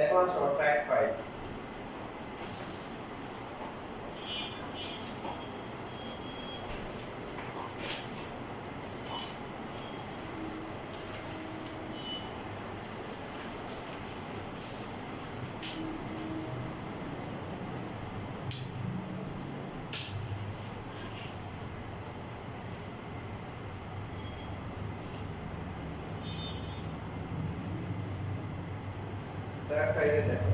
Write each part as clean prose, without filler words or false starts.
এখন আসো track 5 track 5 এ দেখো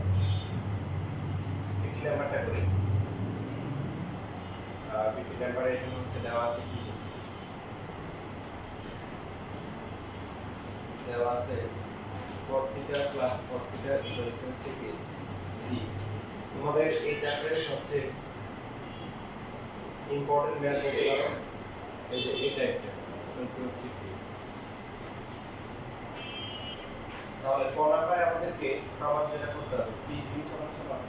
পিটি নাম্বারটা করি পিটি নাম্বারে এখানে হচ্ছে দেওয়া আছে কি দেওয়া আছে cot theta plus cot theta equal to হচ্ছে কি ডি তোমাদের এই চ্যাপ্টারের সবচেয়ে ইম্পর্টেন্ট ম্যাথ বলতে পারো এই যে এটা একটা ইকুয়াল টু হচ্ছে কি তাহলে ক নাম্বারে আমাদেরকে প্রমাণ যেটা করতে হবে পি কিউ সমান সমান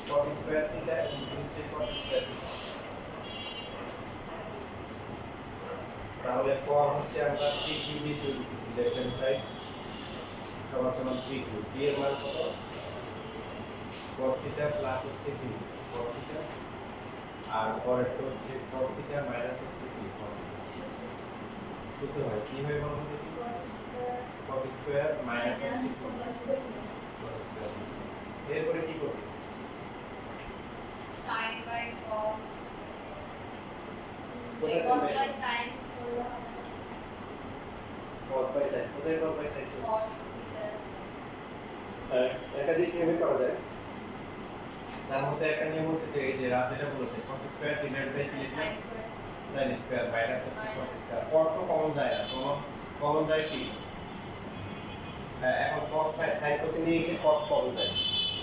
cot স্কয়ার থিটা ইনটু হচ্ছে cos স্কয়ার থিটা তাহলে ক হচ্ছে আমরা পি কিউ দিয়ে শুরু করতেছি লেফট হ্যান্ড সাইড সমান সমান পি কিউ পি এর মান কত cot থিটা প্লাস হচ্ছে কি cot থিটা আর পরেরটা হচ্ছে cot থিটা মাইনাস হচ্ছে কি cos সূত্র হয় কি হয় বলুন দেখি cot square minus cos square এরপরে কি করব sin by cos কোথায় cos যাবে? by sin cos by sin কোথায় cos by sin cot theta এটা দিয়ে কিভাবে করা যায় তার মধ্যে একটা নিয়ম হচ্ছে যে এই যে রাত যেটা বলেছে cos স্কয়ার ডিভাইড বাই কি লিখলে sin square sin square minus cos square cos তো কমন যায় না কমন যায় কি এখন cos sin cos নিয়ে গেলে cos কমন যায়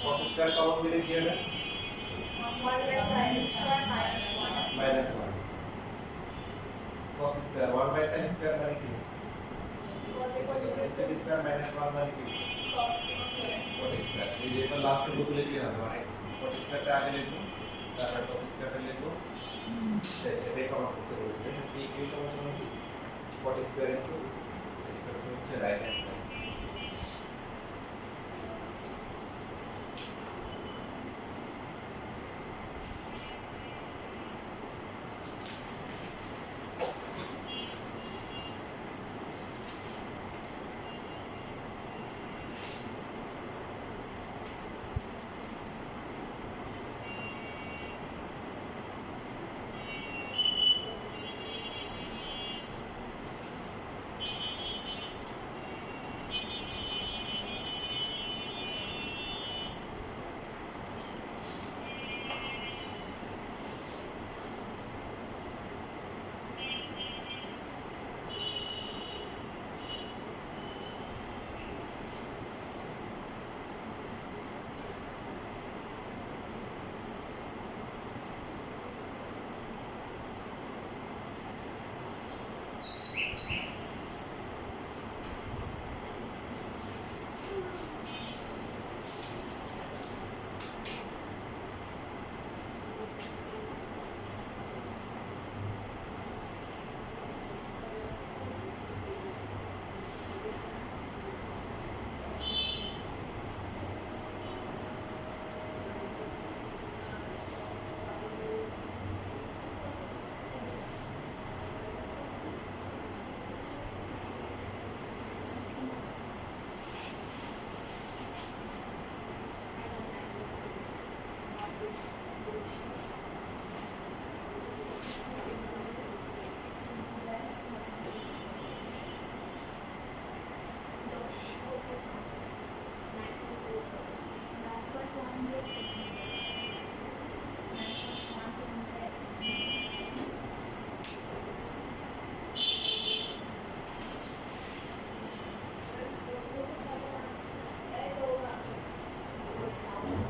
cos স্কয়ার কমন দিলে কি হবে 1 by sin square minus 1 minus 1 cos square 1 by sin square মানে কি sin স্কয়ার মাইনাস 1 মানে কি cot স্কয়ার এই যে এটা লাস্টে বদলে দিয়ে হবে মানে cot স্কয়ারটা আগে লিখবো তারপর cos স্কয়ারটা লিখবো শেষ এটাই কমন করতে বলেছে দেখেন পি কিউ সমান সমান কি cot স্কয়ার ইনটু এটা হচ্ছে রাইট হ্যান্ড সাইড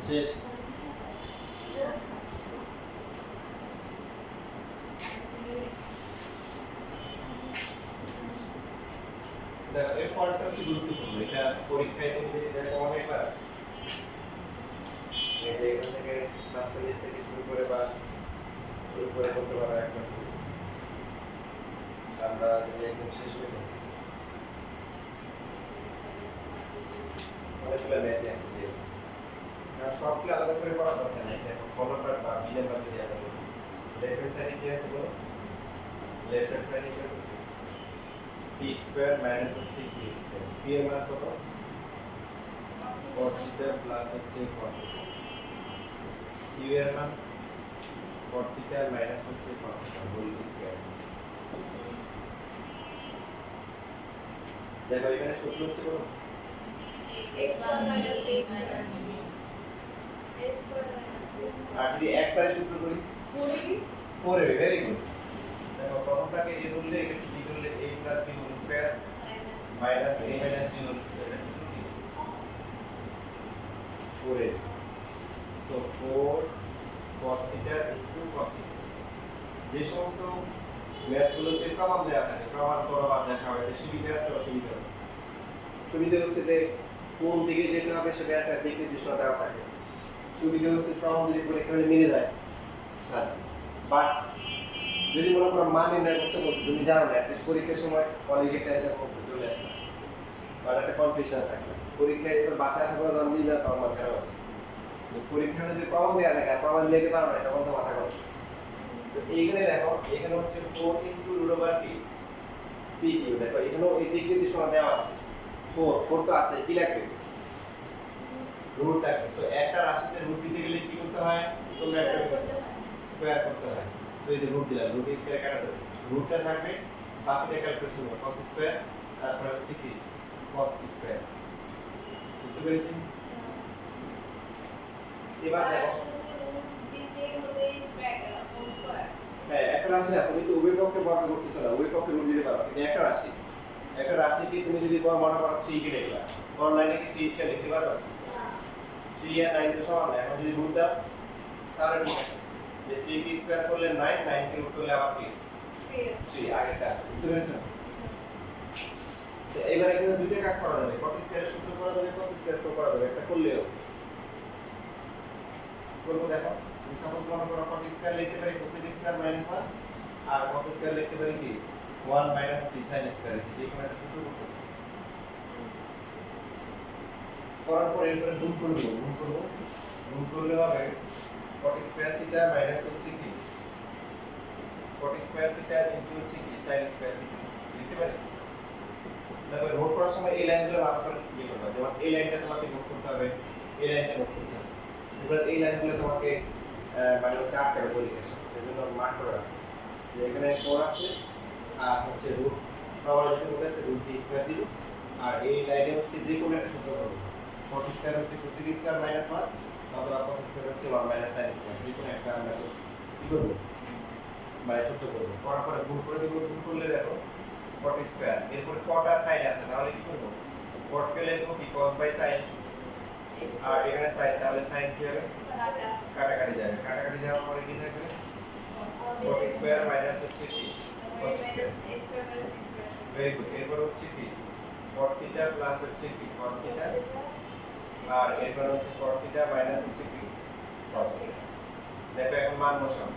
শেষ এই পয়েন্টটা হচ্ছে গুরুত্বপূর্ণ এটা পরীক্ষায় তুমি যদি দেখো অনেকবার আছে এই যে এখান থেকে 47 থেকে শুরু করে বা শুরু করে বলতে পারো একবার আমরা যদি একদম শেষ হয়ে যাই তাহলে সবগুলো ম্যাথে আছে যে আর সবগুলো আলাদা করে করা দরকার নাই দেখো ফলোটার বা বিলের মধ্যে দেওয়া যাবে লেফট হ্যান্ড সাইডে কি আছে বলো লেফট হ্যান্ড সাইডে কি আছে পি স্কয়ার মাইনাস হচ্ছে কিউ স্কয়ার পি এর মান কত cos থিটা প্লাস হচ্ছে cos থিটা কিউ এর মান cot থিটা মাইনাস হচ্ছে cos থিটা হোল স্কয়ার দেখো এখানে সূত্র হচ্ছে বলো x plus minus a minus b. A square minus b square. আর যদি একবারে সূত্র করি 4ab পরে ভেরি গুড দেখো প্রথমটাকে এ ধরলে এটা কি ধরলে a plus b whole square minus minus a minus b whole square পরে so 4 cos theta into cos theta যে সমস্ত ম্যাথগুলোতে প্রমাণ দেওয়া থাকে প্রমাণ করো বা দেখা হয় সুবিধা আছে অসুবিধা আছে সুবিধা হচ্ছে যে কোন দিকে যেতে হবে সেটা একটা দিক নির্দেশনা দেওয়া থাকে সুবিধা হচ্ছে প্রমাণ যদি পরীক্ষায় মিলে যায় বাট যদি মনে করো মান নির্ণয় করতে বলছে তুমি জানো না একটা পরীক্ষার সময় কলেজে টেনশন করতে চলে আসবে মানে একটা কনফিউশন থাকবে পরীক্ষায় এবার বাসায় আসার পর যখন মিলবে না তখন মাথা খারাপ হবে পরীক্ষায় যদি প্রমাণ দেওয়া থাকে আর প্রমাণ নিতে পারো না তখন তো মাথা খারাপ তো এইখানে দেখো এখানে হচ্ছে 4 ইনটু রুট ওভার কি পি কিউ দেখো এখানেও এই দিক নির্দেশনা দেওয়া আছে 4 তো আছে কি লাগবে রুট লাগবে সো একটা রাশিতে রুট দিতে গেলে কি করতে হয় তোমরা একটা স্কয়ার করতে হয় সো এই যে রুট দিলাম রুট স্কয়ার কাটা দেবে রুটটা থাকবে বাকিটা ক্যালকুলেশন হবে cos স্কয়ার তারপর হচ্ছে কি cos স্কয়ার বুঝতে পেরেছি এবার দেখো হ্যাঁ একটা রাশি না তুমি তো উভয় পক্ষে বর্গ করতেছো না উভয় পক্ষে রুট দিতে পারো কিন্তু একটা রাশিকে তুমি যদি মনে করো 3 কে লিখলা কোন লাইনে কি 3 স্কয়ার লিখতে পারো 3 আর 9 তো সমান না এখন যদি রুট দাও তাহলে ঠিক আছে যে 3 কে স্কয়ার করলে 9 9 কে রুট করলে আবার কি 3 আগেরটা আছে বুঝতে পেরেছো তো এবার এখানে দুইটা কাজ করা যাবে cot স্কয়ারের সূত্র করা যাবে cos স্কয়ার করা যাবে একটা করলেও করবো দেখো আমি সাপোজ মনে করো cot স্কয়ার লিখতে পারি cos স্কয়ার মাইনাস 1 আর cos স্কয়ার লিখতে পারি কি 1 মাইনাস b sin স্কয়ার যে কোনো একটা সূত্র করতে করার পর এরপরে গুণ করলে হবে cot স্কয়ার থিটা মাইনাস হচ্ছে কি cot স্কয়ার থিটা ইনটু হচ্ছে কি sin স্কয়ার থিটা লিখতে পারি দেখো নোট করার সময় এই লাইনগুলো ভালো করে ইয়ে করবে যেমন এই লাইনটা তোমাকে নোট করতে হবে এই লাইনটা নোট করতে হবে এবার এই লাইনগুলো তোমাকে মানে হচ্ছে আটকাবে পরীক্ষার সময় সেজন্য মার্ক করে রাখো যে এখানে 4 আছে আর হচ্ছে রুট পাওয়ার যেটা রুট আছে রুট দিয়ে স্কয়ার দিব আর এই লাইনে হচ্ছে যে কোনো একটা সূত্র করব cot স্কয়ার হচ্ছে cos স্কয়ার মাইনাস 1 অথবা cos স্কয়ার হচ্ছে 1 মাইনাস sin স্কয়ার যে কোনো একটা আমরা কি করব মানে সূত্র করব করার পরে গুণ করে দেব গুণ করলে দেখো cot স্কয়ার এরপর cot আর sin আছে তাহলে কি করব cot কে লিখব কি cos বাই sin আর এখানে sin তাহলে sin কি হবে কাটাকাটি যাওয়ার পরে কি থাকবে cot স্কয়ার মাইনাস হচ্ছে কি cos স্কয়ার ভেরি গুড এরপর হচ্ছে কি cot থিটা প্লাস হচ্ছে কি cos থিটা আর এরপর হচ্ছে cot থিটা মাইনাস হচ্ছে কি cos থিটা দেখো এখন মান বসাও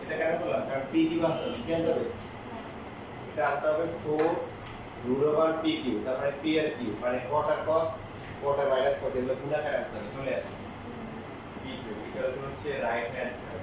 এটা কেন করলাম কারণ p কি আনতে হবে কি আনতে হবে এটা আনতে হবে 4 রুট ওভার p কিউ তারপরে p আর q মানে cot আর cos cot আর মাইনাস cos এগুলো গুণাকার আনতে হবে চলে আসে p কিউ এটা হচ্ছে রাইট হ্যান্ড সাইড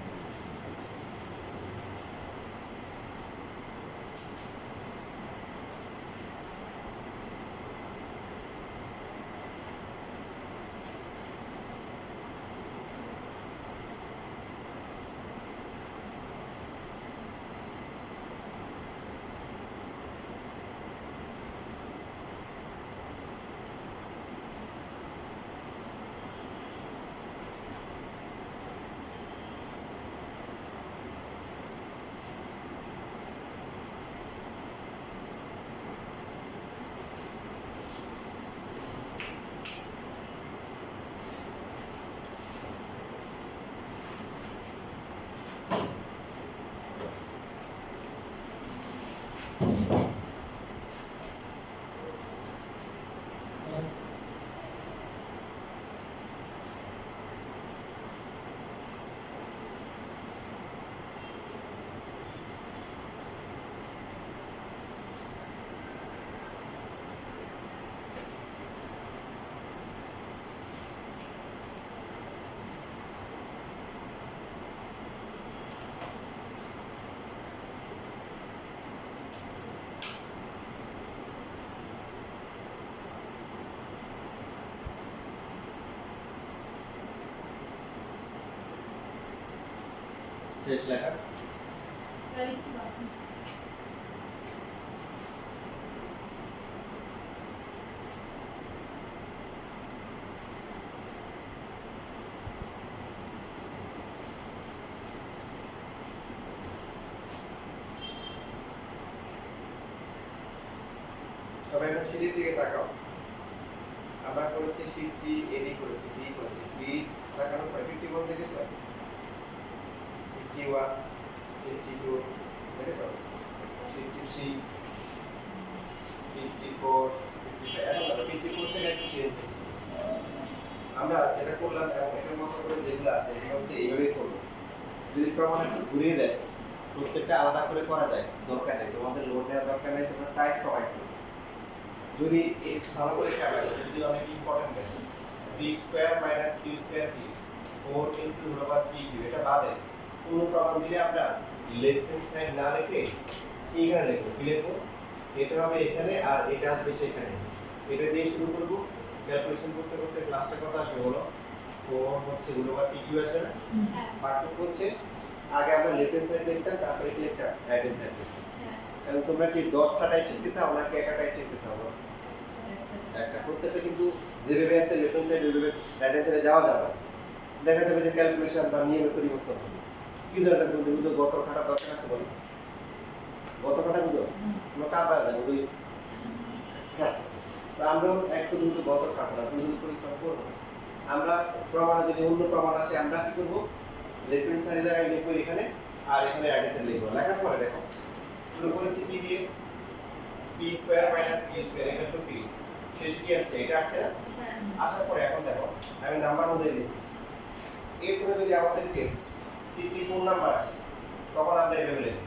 শেষ লেখা স্যার একটু বাকি সবাই এখন সিঁড়ির দিকে তাকাও। আমরা করেছি 50, এডি করেছি, বি করেছি, বি তাকানোর পরে 51 দেখেছ, 51, 52 দেখেছ, 53, 54, 55 এখন ধরো 54 থেকে একটু চেঞ্জ হচ্ছে। আমরা যেটা করলাম এবং এটার মতো করে যেগুলো আছে এগুলো হচ্ছে এইভাবেই করবো। যদি প্রমাণ একটু ঘুরিয়ে দেয় প্রত্যেকটা আলাদা করে করা যায়, দরকার নেই, তোমাদের লোড নেওয়ার দরকার নেই, তোমরা টাইট প্রোভাইড করো। যদি এই ভালো করে খেয়াল রাখো, যদি অনেক ইম্পর্টেন্ট দেয় B square minus Q square কি 4 into root over P Q, এটা বাদে কোনো প্রমাণ দিলে আমরা লেফট হ্যান্ড সাইড না লিখে এইখানে লিখবো। কি লিখবো? এটা হবে এখানে আর এটা আসবে সেখানে। এটা দিয়ে শুরু করবো, ক্যালকুলেশন করতে করতে লাস্টে কথা আসবে হলো 4 হচ্ছে রুট ওভার পি কিউ আসবে না? হ্যাঁ পার্থক্য হচ্ছে আগে আমরা লেফট হ্যান্ড সাইড লিখতাম, তারপরে কি লিখতাম রাইট হ্যান্ড সাইড লিখতাম। হ্যাঁ এবং তোমরা কি 10টা টাইপ শিখতে চাও নাকি একটা টাইপ শিখতে চাও? একটা প্রত্যেকটা কিন্তু যেভাবে আছে লেফট হ্যান্ড সাইড ওইভাবে রাইট হ্যান্ড সাইডে যাওয়া যাবে না। দেখা যাবে যে ক্যালকুলেশন বা নিয়মে পরিবর্তন হবে। কি দরকার বলতে বুঝো গত খাটা দরকার আছে বলো, গত খাটা বুঝো তোমরা কাঁপা যাবে দুই কাটতেছে। তো আমরাও একটু দ্রুত গত খাটা না, দ্রুত পরিশ্রম করবো। আমরা প্রমাণে যদি অন্য প্রমাণ আসে আমরা কি করবো, লেফট হ্যান্ড সাইডে জায়গায় লিখবো এখানে আর এখানে রাইট হ্যান্ড সাইড লিখবো। লেখার পরে দেখো শুরু করেছি কি দিয়ে, P square minus Q square equal to P. শেষ কি আসছে? এটা আসছে না? হ্যাঁ আসার পরে এখন দেখো আমি নাম্বার অনুযায়ী লিখছি। এরপরে যদি আমাদের টেক্সট 54 নাম্বার আসে তখন আমরা এভাবে লিখব,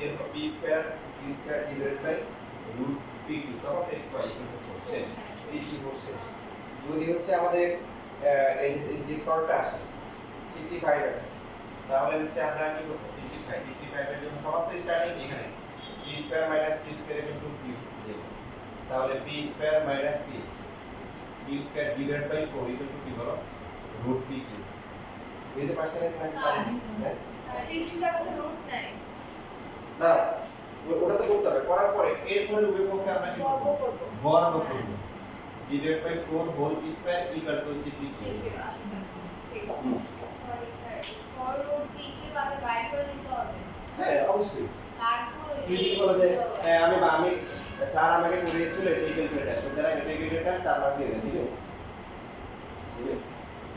এরপর P square Q square divided by root P Q, তখন এক্স ওয়াই ইকুয়াল টু 4 শেষ। 54 শেষ। যদি হচ্ছে আমাদের এই যে ফর্মটা আসে 55 আসে তাহলে হচ্ছে আমরা কি করব, 55 এর জন্য সমাপ্ত স্টার্টিং এখানে P square minus Q square equal to Q দেব। তাহলে পি স্কয়ার মাইনাস কি Q square divided by 4 equal to কি বলো, রুট পি কিউ। বুঝতে পারছেন নাকি পারেন? হ্যাঁ স্যার 50টা কত রুট নাই স্যার ওটা তো করতে হবে, করার পরে এরপরে উভয়পক্ষে আমরা কি বর্গ করব, করব বর্গ করব। Divided by 4 whole square equal to হচ্ছে পি কিউ। ঠিক আছে ঠিক আছে sorry sir for root P Q আগে বাইর করে দিতে হবে হ্যাঁ অবশ্যই। তারপর তুই কি বলো যে আমি স্যার আমাকে করিয়েছিল এই ক্যালকুলেটর, সুতরাং এটা ক্যালকুলেটর 4 মার্ক দিয়ে দেন, ঠিক আছে? দিবে?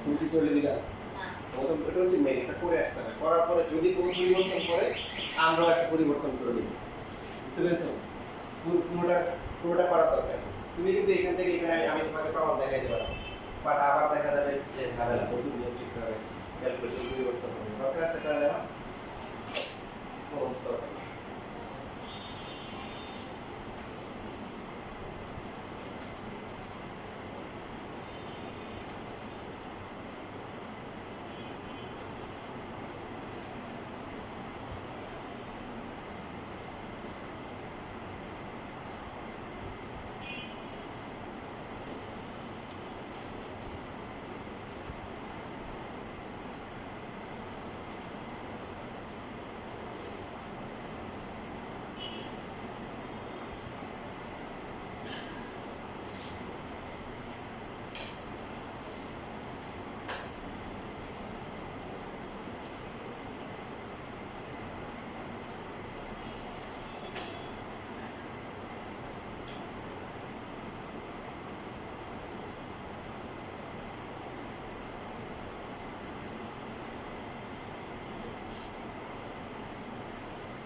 তুমি কি চলে দিলা? না প্রথম এটা হচ্ছে মেইন, এটা করে আসতে হবে। করার পরে যদি কোনো পরিবর্তন করে আমরাও একটা পরিবর্তন করে দেব। বুঝতে পেরেছো? পুরোটা করার দরকার নেই। তুমি কিন্তু এখান থেকে এখানে আমি তোমাকে প্রমাণ দেখাইতে পারবো, বাট আবার দেখা যাবে যে ঝামেলা, নতুন নিয়ম শিখতে হবে, ক্যালকুলেশন পরিবর্তন হবে। দরকার আছে তাহলে না? কোনো দরকার নেই।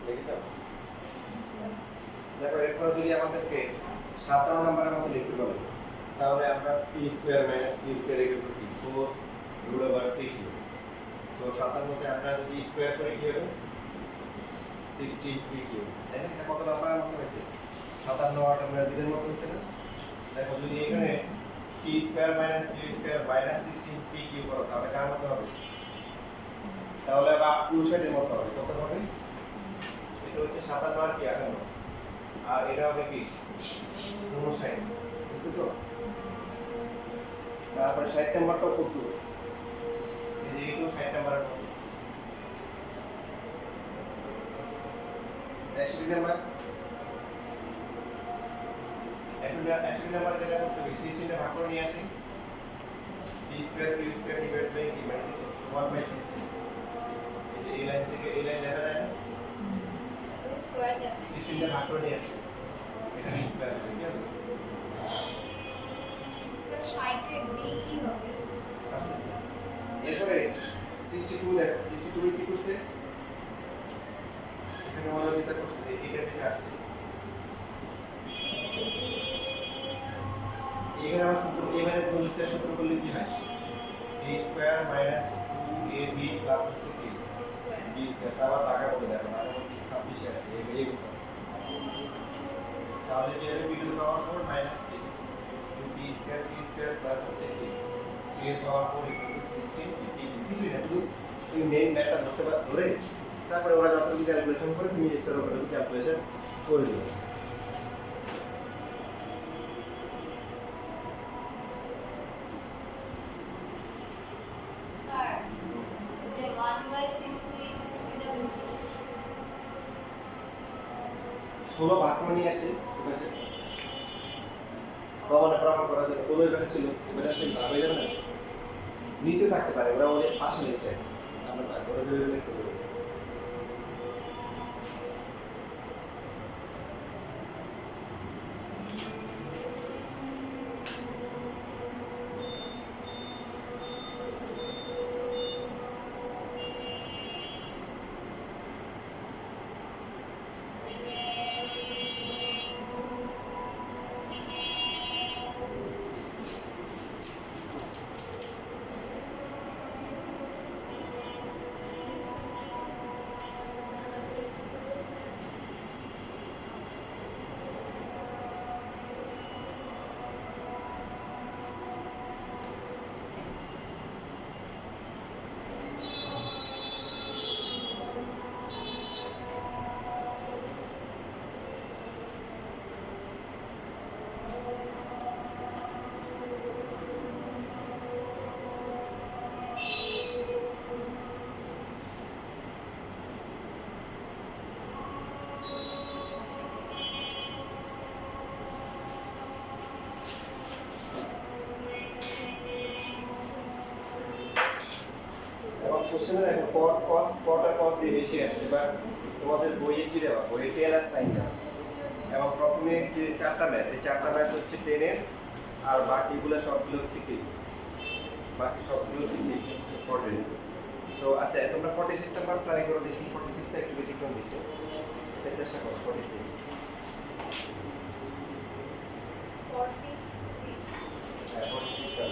দেখেছো? দেখো এরপর যদি আমাদেরকে 57 নম্বরের মতো লিখতে বলে তাহলে আমরা P square minus Q square equal to 4 root over P Q. তো 57 তে আমরা যদি স্কয়ার করে কি হবে, 16 পি কিউ। তাই না? এটা কত নম্বরের মতো হয়েছে? 57 আর আমরা দিনের মতো হয়েছে না? দেখো যদি এখানে P square minus Q square minus 16 P Q করো তাহলে কার মতো হবে? তাহলে আবার 59 এর মতো হবে। কত হবে? এটা হচ্ছে 57 আর কি 58, আর এটা হবে কি 59। বুঝতেছো? তারপরে 60 নাম্বারটাও করতে হবে, এই যে এটাও 60 নাম্বারের মতো। 61 নাম্বার 61 নাম্বার যেটা করতে হবে 16 টা ভাগ করে নিয়ে আসি b square q square divide by d মানে 1 বাই 16 এই যে এই লাইন থেকে এই লাইন লেখা যায় না স্কয়ার দেন 16 টা ভাগ করে নিয়ে আসি এটা b স্কয়ার ঠিক আছে স্যার 60 এর b কি হবে আসতেছে এরপরে 62 দেখো 62 এ কি করছে এখানে আমাদের যেটা করছে এটা যেটা আসছে এখানে আমরা সূত্র a মাইনাস b স্কয়ার সূত্র করলে কি হয় a square minus 2ab plus হচ্ছে কি স্কয়ার b স্কয়ার তারপর টাকা বলে দেখো মানে 26 আসছে এই বেরিয়ে গেছে তাহলে কি হবে b to the power 4 minus 3 b square p square plus হচ্ছে কি 3 এর পাওয়ার 4 ইকুয়াল টু 16 কিছুই না শুধু তুমি মেইন ম্যাথটা ধরে তারপরে ওরা যতটুকু ক্যালকুলেশন করে তুমি এক্সট্রা যতটুকু ক্যালকুলেশন করে দিবে স্যার এই যে 1/16 এটা বুঝছো 16 ভাগ করে নিয়ে আসছে ঠিক আছে প্রমাণ করার জন্য 16 এখানে ছিল এবারে আসলে ভাগ হয়ে যাবে না নিচে থাকতে পারে ওরা ওদের পাশে নিচে আমরা ভাগ করে যাবে নিচে এবং কোশ্চেনে দেখো cot cos cot আর cos দিয়ে বেশি আসছে বা তোমাদের বইয়ে কি দেওয়া বইয়ে টেন আর সাইন দেওয়া এবং প্রথমে যে চারটা ম্যাথ এই চারটা ম্যাথ হচ্ছে টেনের আর বাকিগুলো সবগুলো হচ্ছে কি বাকি সবগুলো হচ্ছে কি ফর্টি তো আচ্ছা তোমরা 46 নাম্বার ট্রাই করো দেখি 46 টা একটু ব্যতিক্রম দিচ্ছে এটা চেষ্টা করো 46 46 হ্যাঁ 46 টা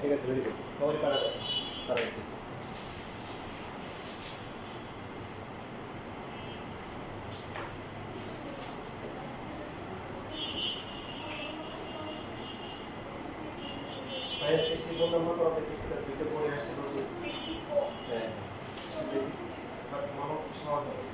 ঠিক আছে ভেরি গুড তোমারই পারা তারা হচ্ছে ভাই 64 নম্বর করতে দুটো পড়ে আসছে 64 হ্যাঁ বাট মনে হচ্ছে সহজ হবে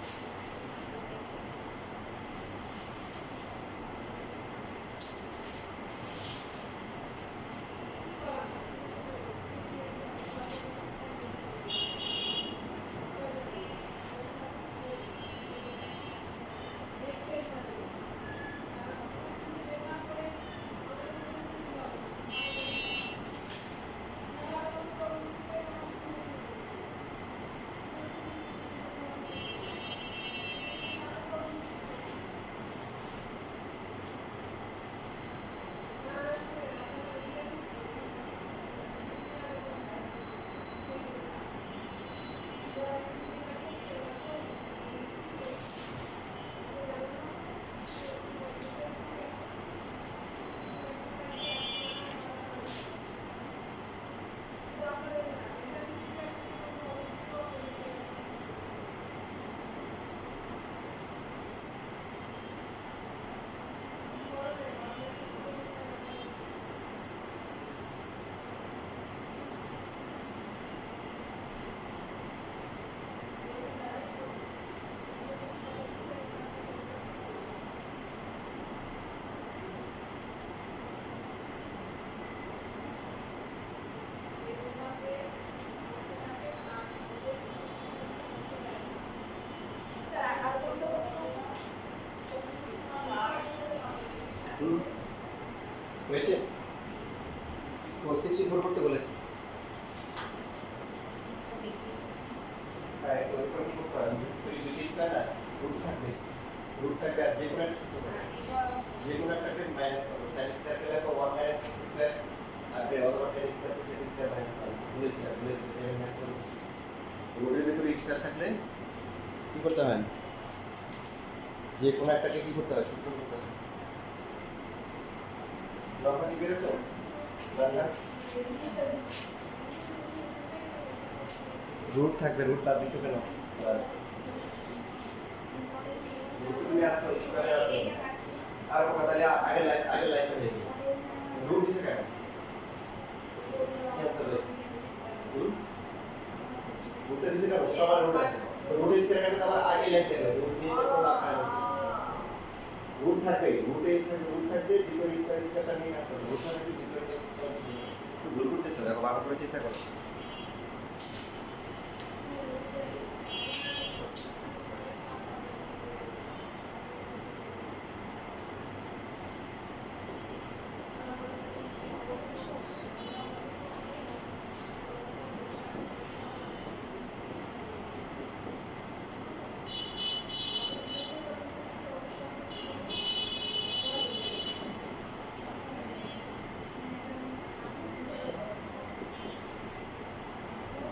হয়েছে ও 64 করতে বলেছে হ্যাঁ তো এরপর কি করতে হবে তুই যদি স্কয়ার রুট থাকবে আর যে কোনো একটা সূত্র থাকে যে কোনো একটা মাইনাস করো sin স্কয়ার পেলে তো 1 মাইনাস x স্কয়ার আর ফের অথবা tan square plus x square minus 1 বলেছিলাম এটা ম্যাথ করেছি রুটের ভিতরে স্কয়ার থাকলে কি করতে হয় যে কোনো একটাকে কি করতে হয় সূত্র করতে হয় নরমালি বেরোছো বাংলা রুট থাকবে রুট বাদ দিছো কেন রুট তুমি আসছো স্কয়ারে আর কথা তাহলে আগে লাইন হয়ে যাবে রুট দিছো কেন কি হবে রুটটা দিছো কেন সবার রুট আছে তো রুট স্কয়ার কাটে আবার আগে লাইন হবে রুট দিয়ে তো লেখা হবে রুট থাকবে রুট থাকবে ভিতরে স্কয়ারটা নিয়ে আসবে রুট থাকবে ভিতরে রুট করতেছে দেখো ভালো করে চিন্তা করো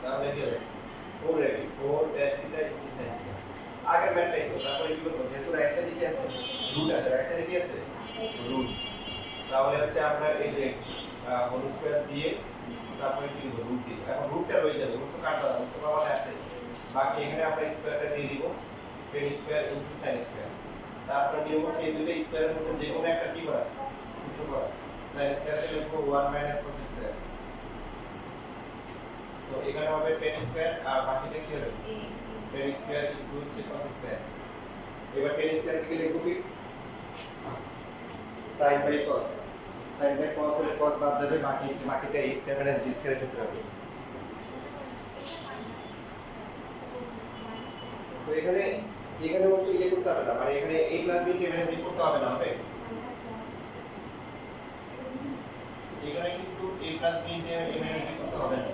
তাহলে কি হবে 4 tan theta into sin theta আগের ম্যাথটাই তো তারপরে কি করব যেহেতু রাইট সাইডে কি আছে রুট আছে রাইট সাইডে কি আছে রুট তাহলে হচ্ছে আমরা এই যে হোল স্কয়ার দিয়ে তারপরে কি দেব রুট দিব এখন রুটটা রয়ে যাবে রুট তো কাটা রুট তো পাওয়া আছে বাকি এখানে আমরা স্কয়ারটা দিয়ে দিব tan square into sin square তারপর নিয়ম হচ্ছে এই দুটো স্কয়ারের মধ্যে যে কোনো একটা কি করা সূত্র করা sin স্কয়ারকে লিখব 1 মাইনাস cos স্কয়ার সো এখানে হবে tan স্কয়ার আর বাকিটা কি হবে tan স্কয়ার ইনটু হচ্ছে cos স্কয়ার এবার tan স্কয়ার কে লিখব কি sin বাই cos হলে cos বাদ যাবে বাকিটা a স্কয়ার মাইনাস b স্কয়ারের সূত্র হবে তো এখানে হচ্ছে ইয়ে করতে হবে না মানে এখানে a plus b K minus b করতে হবে না হবে এখানে কিন্তু a plus b K a minus b করতে হবে না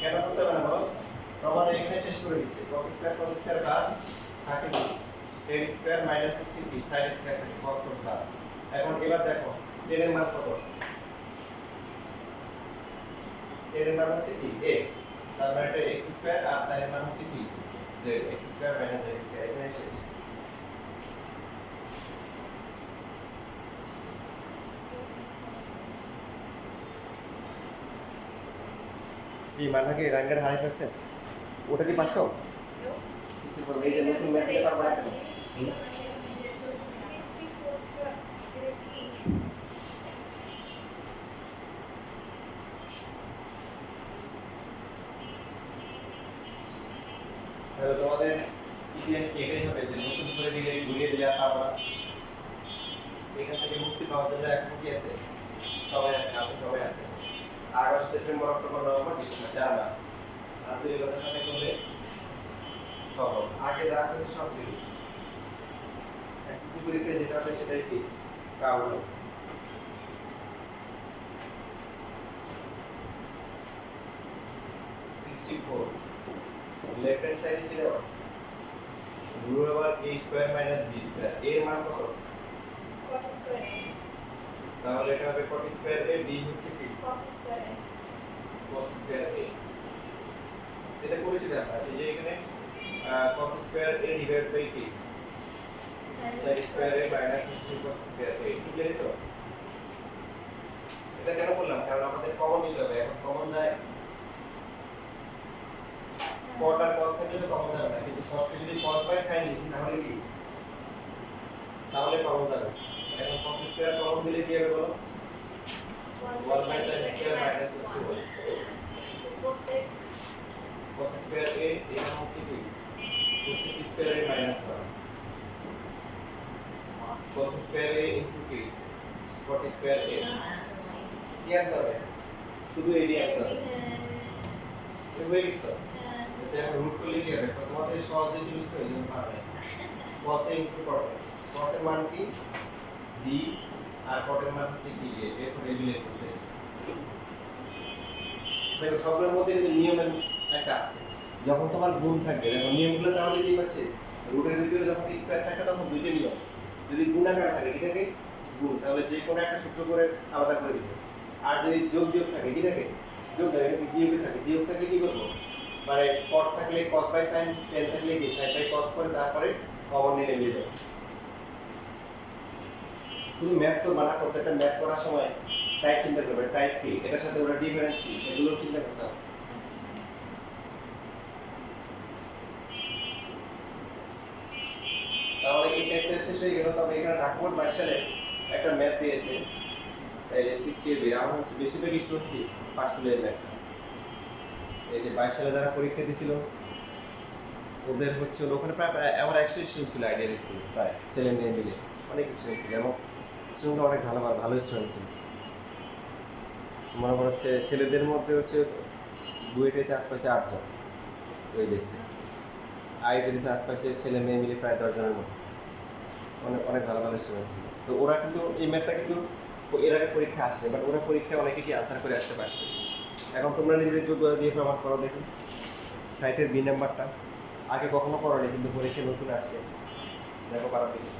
কেন করতে হবে না বলো প্রমাণ এখানে শেষ করে দিয়েছে cos স্কয়ার বাদ থাকে কি tan স্কয়ার মাইনাস হচ্ছে কি sin স্কয়ার থেকে cos বাদ এখন এবার দেখো tan এর মান কত tan এর মান হচ্ছে কি x তার মানে এটা x স্কয়ার আর sin এর মান হচ্ছে কি z x square minus z square এখানে শেষ কি মানহাকে রাঙ্গার হারিয়ে ফেলছে? ওটা কি পারছো? এই যে নতুন ম্যাথ নিয়ে পারবো না কেন? তাহলে তোমাদের ইতিহাস কি এটাই হবে যে নতুন করে দিলে ঘুরিয়ে দিলে আর পারবো না? এখান থেকে মুক্তি পাওয়ার জন্য এখন কি আছে? সবাই আছে, হাতে সবাই আছে। August, September, October, November, December 4 মাস। আন্তরিকতার সাথে করলে সহজ। আগে যা কিন্তু সব ছিল। এসএসসি পরীক্ষায় যেটা হবে সেটাই কি কাউন্ট। 64 লেফট হ্যান্ড সাইডে কি দেওয়া? Root over a square minus b square. এর মান কত? তাহলে এটা হবে cot স্কয়ার a, b হচ্ছে কি cos স্কয়ার a। এটা করেছি আমরা এই যে এখানে cos square a divide by কি sin স্কয়ার a মাইনাস হচ্ছে cos স্কয়ার a। কি লিখেছো? এটা কেন বললাম? কারণ আমাদের কমন নিতে হবে। এখন কমন যায় cot আর cos থেকে তো কমন যাবে না, কিন্তু সবকে যদি cos বাই sin লিখি তাহলে কি? তাহলে কমন যাবে। এখন cos স্কয়ার কমন দিলে কি হবে বলো? 1 বাই sin স্কয়ার মাইনাস হচ্ছে cos স্কয়ার a এটা হচ্ছে কি cosec square a minus 1 cos square a into কি cot স্কয়ার a। কি আনতে হবে? শুধু এই দিয়ে আনতে হবে। হয়ে গেছে তো? এখন রুট করলে কি হবে? তোমাদের সহজ যে জিনিস তো এই জন্য পারবে। cos a into cot a। cos এর মান কি b আর cot এর মান হচ্ছে কি a। এরপর এই দিলে শেষ। দেখো সবগুলোর মধ্যে কিন্তু নিয়মের একটা আছে। যখন তোমার গুণ থাকবে দেখো নিয়মগুলো তাহলে কি হচ্ছে রুটের ভিতরে যখন স্কয়ার থাকে তখন দুইটা নিয়ম। যদি গুণ আকারে থাকে কি থাকে গুণ, তাহলে যে কোনো একটা সূত্র করে আলাদা করে দিবে। আর যদি যোগ বিয়োগ থাকে কি থাকে যোগ থাকে, বিয়োগে থাকে বিয়োগ থাকলে কি করবো মানে cot থাকলে cos বাই sin, tan থাকলে কি sin বাই cos করে তারপরে কমন নিয়ে মিলে যাবে। শুধু ম্যাথ করবা না, প্রত্যেকটা ম্যাথ করার সময় টাইপ চিন্তা করবে, টাইপ কি এটার সাথে ওটা ডিফারেন্স কি এগুলো চিন্তা করতে হবে। তাহলে এই টাইপটা শেষ হয়ে গেল। তবে এখানে ঢাকুর মার্শালে একটা ম্যাথ দিয়েছে এই 60 এর বের। আমার হচ্ছে বেশিরভাগ স্টুডেন্ট কি পার্সেল এর ম্যাথ। এই যে 22 সালে যারা পরীক্ষা দিয়েছিল ওদের হচ্ছে ওখানে প্রায় আমার 100 স্টুডেন্ট ছিল আইডিয়াল স্কুলে, প্রায় ছেলে মেয়ে মিলে অনেক স্টুডেন্ট ছিল এবং স্টুডেন্টরা অনেক ভালো ভালো স্টুডেন্ট ছিল। মনে হচ্ছে ছেলেদের মধ্যে হচ্ছে বুয়েটে চান্স পাইছে 8 জন ওই বেস থেকে, আইবিতে চান্স পাইছে ছেলে মেয়ে মিলে প্রায় 10 জনের মতো। অনেক অনেক ভালো ভালো স্টুডেন্ট ছিল। তো ওরা কিন্তু এই ম্যাথটা কিন্তু এর আগে পরীক্ষা আসে, বাট ওরা পরীক্ষায় অনেকে কি আনসার করে আসতে পারছে। এখন তোমরা নিজেদের যোগ্যতা দিয়ে প্রমাণ করো দেখি। 60-এর বি নাম্বারটা আগে কখনো করোনি কিন্তু পরীক্ষা নতুন আসছে, দেখো পারা দিকে।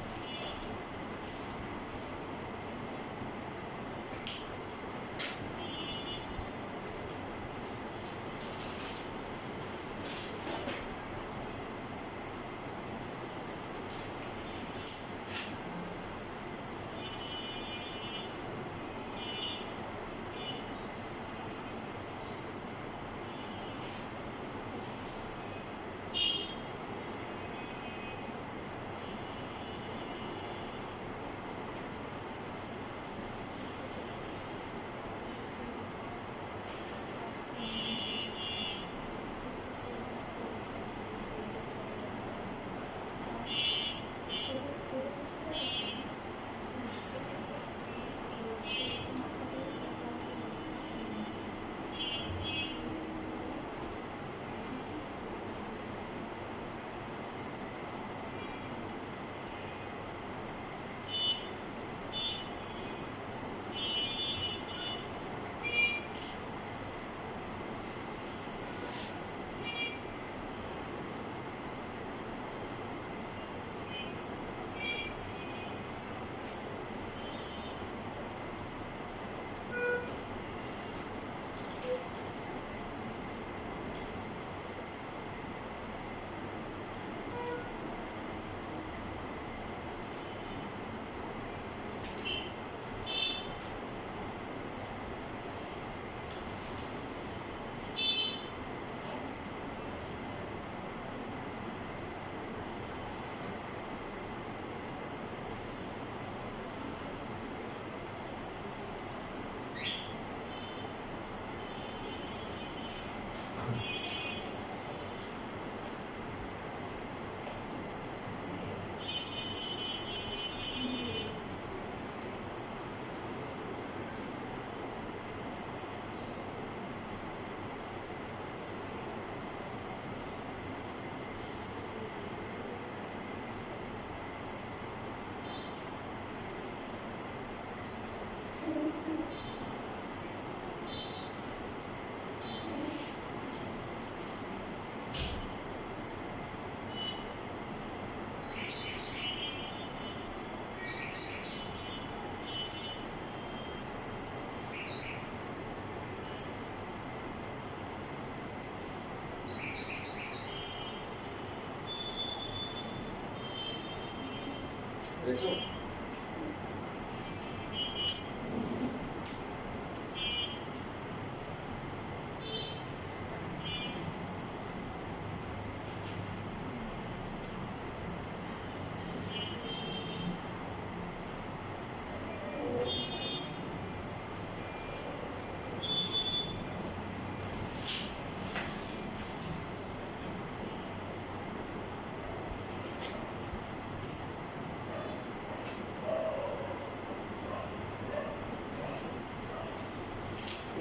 বুঝেছো?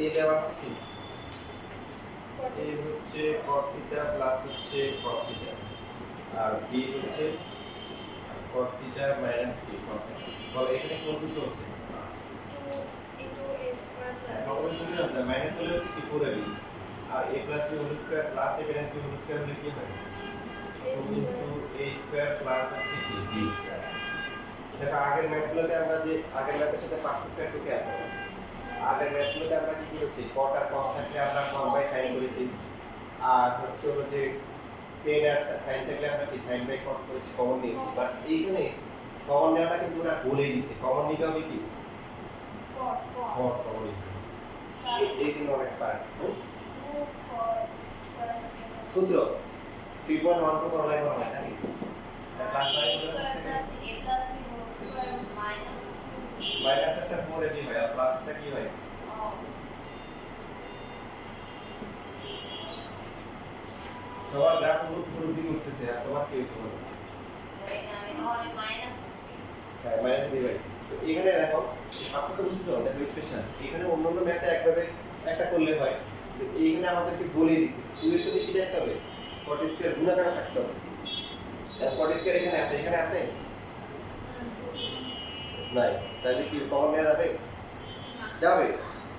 এ দেওয়া আছে কি? এ হচ্ছে cot থিটা প্লাস হচ্ছে cos থিটা আর বি হচ্ছে cot থিটা মাইনাস কি cos থিটা। বল এখানে কোন সূত্র হচ্ছে? প্রথমে সূত্র জানতে হবে মাইনাস হলে হচ্ছে কি 4ab আর a plus b whole square plus a minus b whole square হলে কি হয়? 2 a স্কয়ার প্লাস হচ্ছে কি b স্কয়ার। দেখো আগের ম্যাথগুলোতে আমরা যে আগের ম্যাথের সাথে পার্থক্য একটু খেয়াল করো। আগের ম্যাথগুলোতে আমরা কি করেছি cot আর cos থাকলে আমরা cos বাই sin করেছি আর হচ্ছে হলো যে tan আর sin থাকলে আমরা কি sin বাই cos করেছি কমন নিয়েছি বাট এইখানে কমন নেওয়াটা কিন্তু ওরা বলেই দিয়েছে কমন নিতে হবে কি cot কমন নিতে হবে। এই জন্য অনেক পার্ট সূত্র 3.14 অনলাইন করা হয় নাকি মাইনাস একটা 4ab হয় আর প্লাস একটা কি হয় সবার গ্রাফ পুরো দিকে উঠতেছে আর তোমার কি হইছে বলো মাইনাস দিবে তো এখানে দেখো পার্থক্য বুঝছো দেখো এক্সপ্রেশন এখানে অন্যান্য ম্যাথে একভাবে একটা করলে হয় কিন্তু এইখানে আমাদেরকে বলে দিয়েছে 2 এর সাথে কি থাকতে হবে cot স্কয়ার গুণাকার থাকতে হবে আর cot স্কয়ার এখানে আছে নাই তাহলে কি কমন নেওয়া যাবে যাবে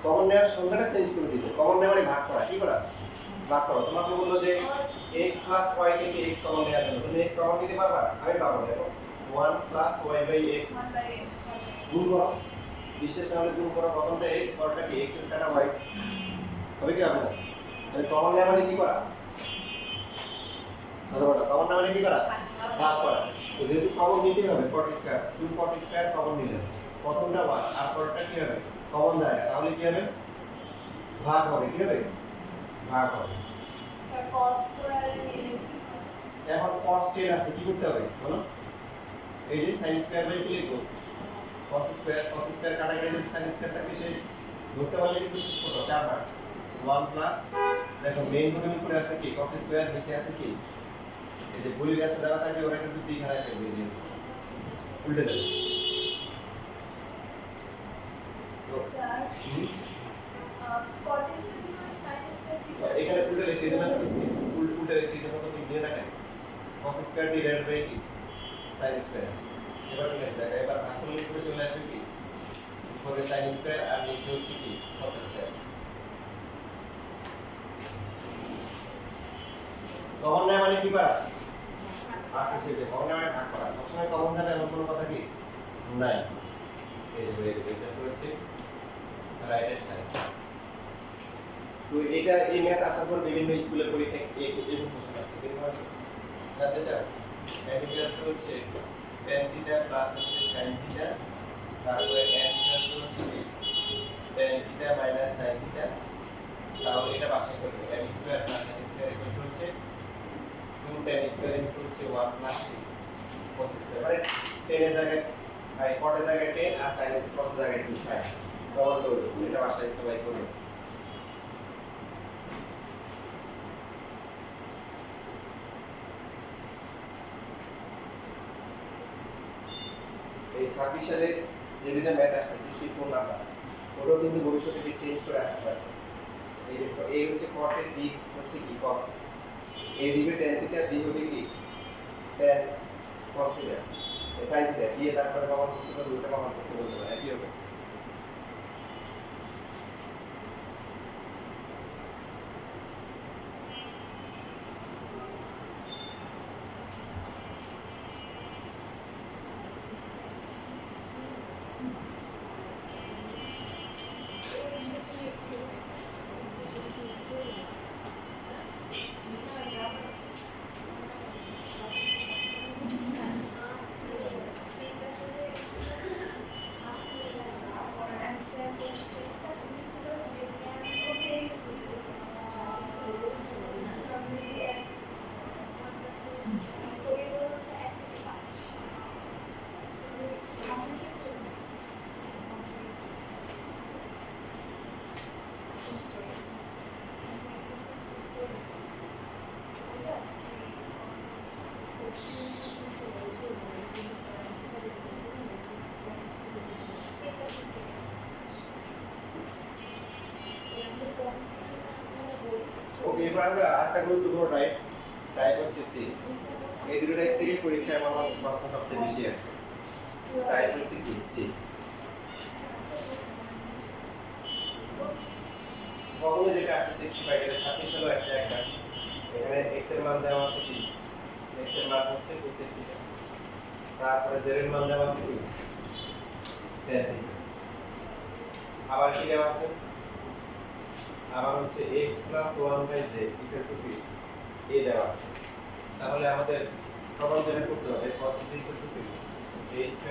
কমন নেওয়ার সংখ্যাটা চেঞ্জ করে দিবে কমন নেওয়া মানে ভাগ করা কি করা ভাগ করো তোমাকে বললো যে x y থেকে x কমন নেওয়ার জন্য তুমি x কমন নিতে পারবা আমি পাবো দেখো 1 y x গুণ করো বিশেষ না হলে গুণ করো প্রথমটা x পরটা কি x কাটা y হবে কি হবে না তাহলে কমন নেওয়া মানে কি করা অথবা কমন নেওয়া মানে কি করা ভাগ করা তো যেহেতু কমন নিতে হবে cot square 2 cot square common নিলে প্রথমটা 1 আর পরটা কি হবে কমন যায় তাহলে কি হবে ভাগ হবে কি হবে ভাগ হবে স্যার cos স্কয়ার নিলে কি এখন cos 10 আছে কি করতে হবে বলো এই যে sin স্কয়ার বাই কি লিখবো cos স্কয়ার কাটা গেলে যদি sin স্কয়ার থাকে সেই ধরতে পারলে কিন্তু ছোট 4 ভাগ 1 প্লাস দেখো মেইন গুণের উপরে আছে কি cos স্কয়ার নিচে আছে কি এই যে ভুল গেছে যারা থাকে ওরা কিন্তু দিক হারায় ফেলবে যে উল্টে দেবে তো স্যার cot স্কয়ার কি হয় sin স্কয়ার কি হয় এখানে উল্টে লিখছি যেটা উল্টে লিখছি যেটা তো তুমি দিয়ে রাখেন cos স্কয়ার ডিভাইডেড বাই কি sin স্কয়ার এবার ঠিক আছে দেখো এবার ভাগ করলে উপরে চলে আসবে কি উপরে sin স্কয়ার আর নিচে হচ্ছে কি cos স্কয়ার কমন নেওয়া মানে কি করা আছে সেটা কমন নেওয়া মানে ভাগ করা সবসময় কমন যাবে এমন কোনো কথা কি নাই এই যে এটা হচ্ছে রাইট হ্যান্ড সাইড তো এটা এই ম্যাথ আসার পর বিভিন্ন স্কুলে পরীক্ষায় এই প্রশ্ন আসে কিন্তু জানতে চাও ইন্টিগ্রাল হচ্ছে tan থিটা প্লাস হচ্ছে sin থিটা তারপরে ইন্টিগ্রাল হচ্ছে কি tan theta minus sin theta তাহলে এটা বাসায় করবে m square plus n square equal হচ্ছে 2 tan স্কয়ার ইকুয়াল হচ্ছে 1 প্লাস cos স্কয়ার মানে tan এর জায়গায় cot এর জায়গায় 10 আর sin এর cos এর জায়গায় 2 sin ডবল ডবল এটা বাসায় তো বাই করবে এই 26 সালে যে দুটো ম্যাথ আসছে 64 নাম্বার ওটাও কিন্তু ভবিষ্যতে কি চেঞ্জ করে আসতে পারে এই যে a হচ্ছে cot এর b হচ্ছে কি cos a দিবে tan থিটা b হবে কি tan cos theta sin theta দিয়ে তারপরে কমন করতে হবে রুটটা কমন করতে বলতে পারে কি হবে ওকে, এবার আমরা আরেকটা গুরুত্বপূর্ণ টাইপ হচ্ছে 6। এই দুটো টাইপ থেকে পরীক্ষায় আমার হচ্ছে প্রশ্ন সবচেয়ে বেশি আসছে। টাইপ হচ্ছে কি 6। প্রথমে যেটা আসছে 65, এটা 26 হলো একটা। এখানে x এর মান দেওয়া আছে কি, x এর মান হচ্ছে cosec থিটা। তারপরে z এর মান দেওয়া আছে কি, tan থিটা। আবার কি দেওয়া আছে, আবার হচ্ছে x + 1/z = কি, a দেওয়া আছে। তাহলে আমাদের প্রথম যেটা করতে হবে cos θ = কি, a² -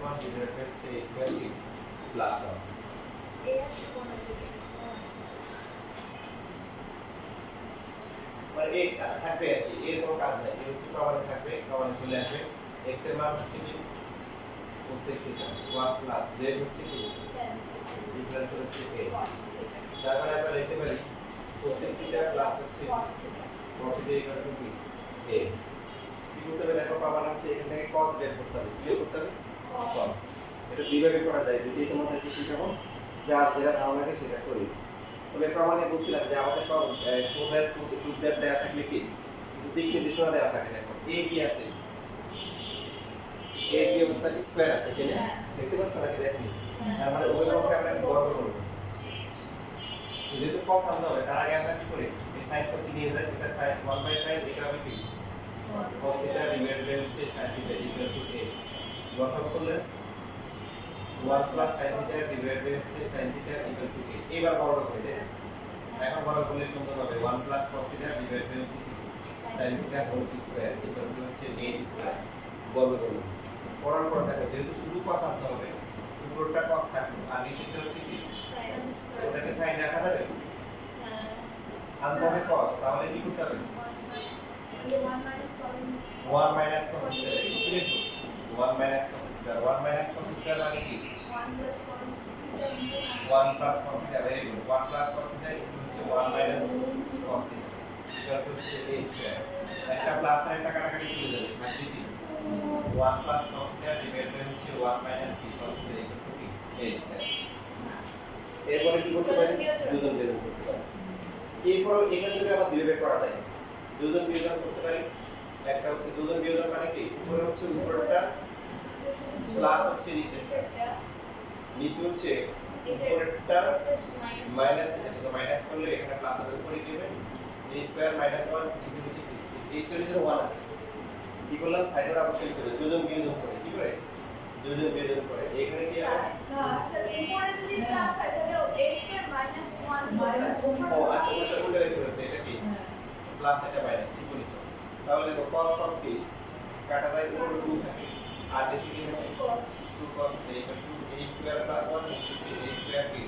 1 ডিভাইডেড বাই হচ্ছে a² কি প্লাস 1। মানে এই থাকবে আর কি, এর কোনো কাজ নাই। এই হচ্ছে প্রমাণে থাকবে, প্রমাণে চলে আসবে। x এর মান হচ্ছে কি cosec θ 1 প্লাস z হচ্ছে কি ইকুয়াল টু হচ্ছে a। তার মানে আমরা লিখতে পারি cosec θ প্লাস হচ্ছে cos θ ইকুয়াল টু কি a। কি করতে হবে দেখো, প্রমাণ হচ্ছে এখান থেকে cos বের করতে হবে। কি করতে হবে, cos। এটা দুইভাবে করা যায়, দুটোই তোমাদেরকে শিখাবো, যার যেটা ভালো লাগে সেটা করি। তবে প্রমাণে বলছিলাম যে আমাদের সোজার টুকটার দেয়া থাকলে কি কিছু দিক নির্দেশনা দেওয়া থাকে। দেখো a কি আছে, a কি অবস্থা, স্কয়ার আছে, ঠিক আছে? দেখতে পাচ্ছ নাকি, দেখো। তার মানে ওই রকমকে আমরা বর্গ করব। যেহেতু cos আনতে হবে, তার আগে আমরা কি করি, এই sin cos নিয়ে যাই। এটা sin 1/sin, এটা হবে কি cos θ ডিভাইডেড বাই হচ্ছে sin θ ইকুয়াল টু a। লসাগু করলে 1 প্লাস sin θ ডিভাইডেড বাই হচ্ছে sin θ ইকুয়াল টু a। এবার বর্গ করে দেই। এখন বড় করলে সুন্দর হবে 1 plus cos θ divided by sin θ whole square equal to হচ্ছে a স্কয়ার। বর্গ করব, করার পর দেখো যেহেতু শুধু cos আনতে হবে, উপরটা cos থাকবে আর নিচেটা হচ্ছে কি sin। ওটাকে sin রাখা যাবে, আনতে হবে cos। তাহলে কি করতে হবে, 1 মাইনাস cos স্কয়ার। কি লিখব, 1 minus cos square. 1 minus cos square মানে কি 1 plus cos θ। Very good, 1 plus cos θ হচ্ছে 1 মাইনাস cos θ এটা হচ্ছে a স্কয়ার। একটা প্লাস আর একটা কাটাকাটি চলে যাবে, মানে কি 1 প্লাস cos θ ডিভাইডেড বাই হচ্ছে 1 মাইনাস cos θ ইকুয়াল টু কি a স্কয়ার। এরপরে কি করতে পারি, যোজন বিয়োজন করতে পারি। এরপর এখান থেকে আবার দুইভাবে করা যায়, যোজন বিয়োজন করতে পারি। একটা হচ্ছে যোজন বিয়োজন মানে কি, উপরে হচ্ছে উপরটা প্লাস হচ্ছে নিচেরটা, নিচে হচ্ছে উপরেরটা মাইনাস নিচেরটা। তো মাইনাস করলে এখানে প্লাস হবে, উপরে কি হবে a স্কয়ার মাইনাস 1, নিচে হচ্ছে কি a স্কয়ার এর 1 আছে। কি করলাম, সাইডের অবশ্যই লিখতে হবে যোজন বিয়োজন করে। কি করে, যোজন বিয়োজন করে। এখানে কি হবে, স্যার উপরে যদি প্লাস হয় তাহলে x স্কয়ার মাইনাস 1 মাইনাস ও আচ্ছা, ওটা উল্টে লিখতে হচ্ছে, এটা কি প্লাস, এটা মাইনাস, ঠিক বলেছো। তাহলে দেখো cos cos কি কাটা যায়, উপরে 2 থাকে আর নিচে কি থাকে 2 cos θ equal to a square plus 1 নিচে হচ্ছে a স্কয়ার কি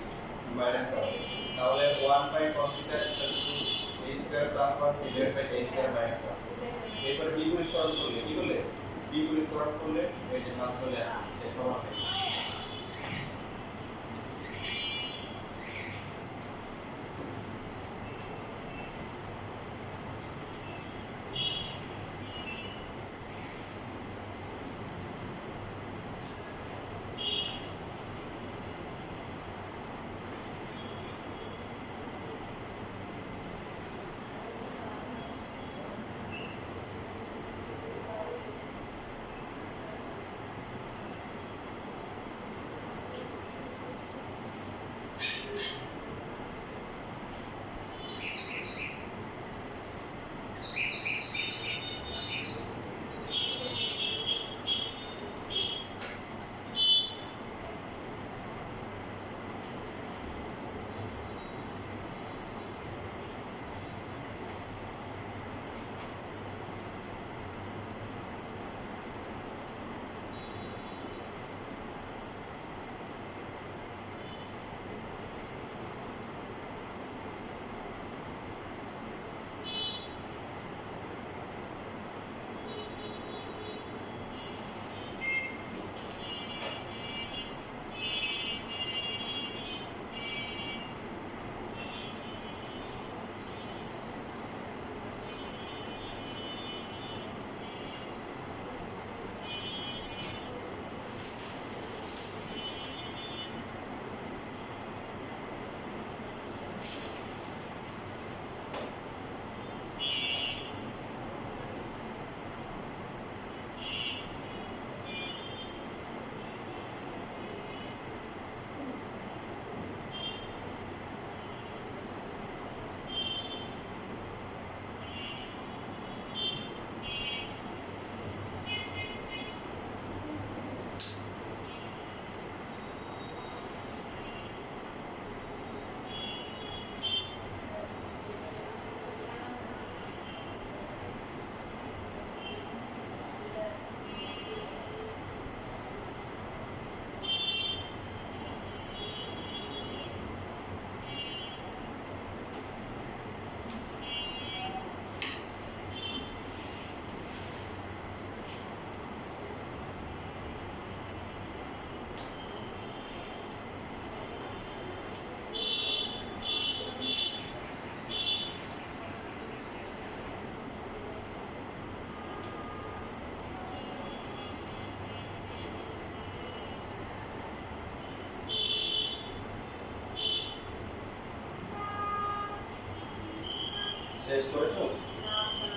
মাইনাস 1। তাহলে 1 by cos θ equal to a square plus 1 divided by a square minus 1। এরপর বিপরীতকরণ করলে কি করলে, বিপরীতকরণ করলে এই যে মান চলে আসে, সে প্রমাণ হয়। শেষ করেছো? না স্যার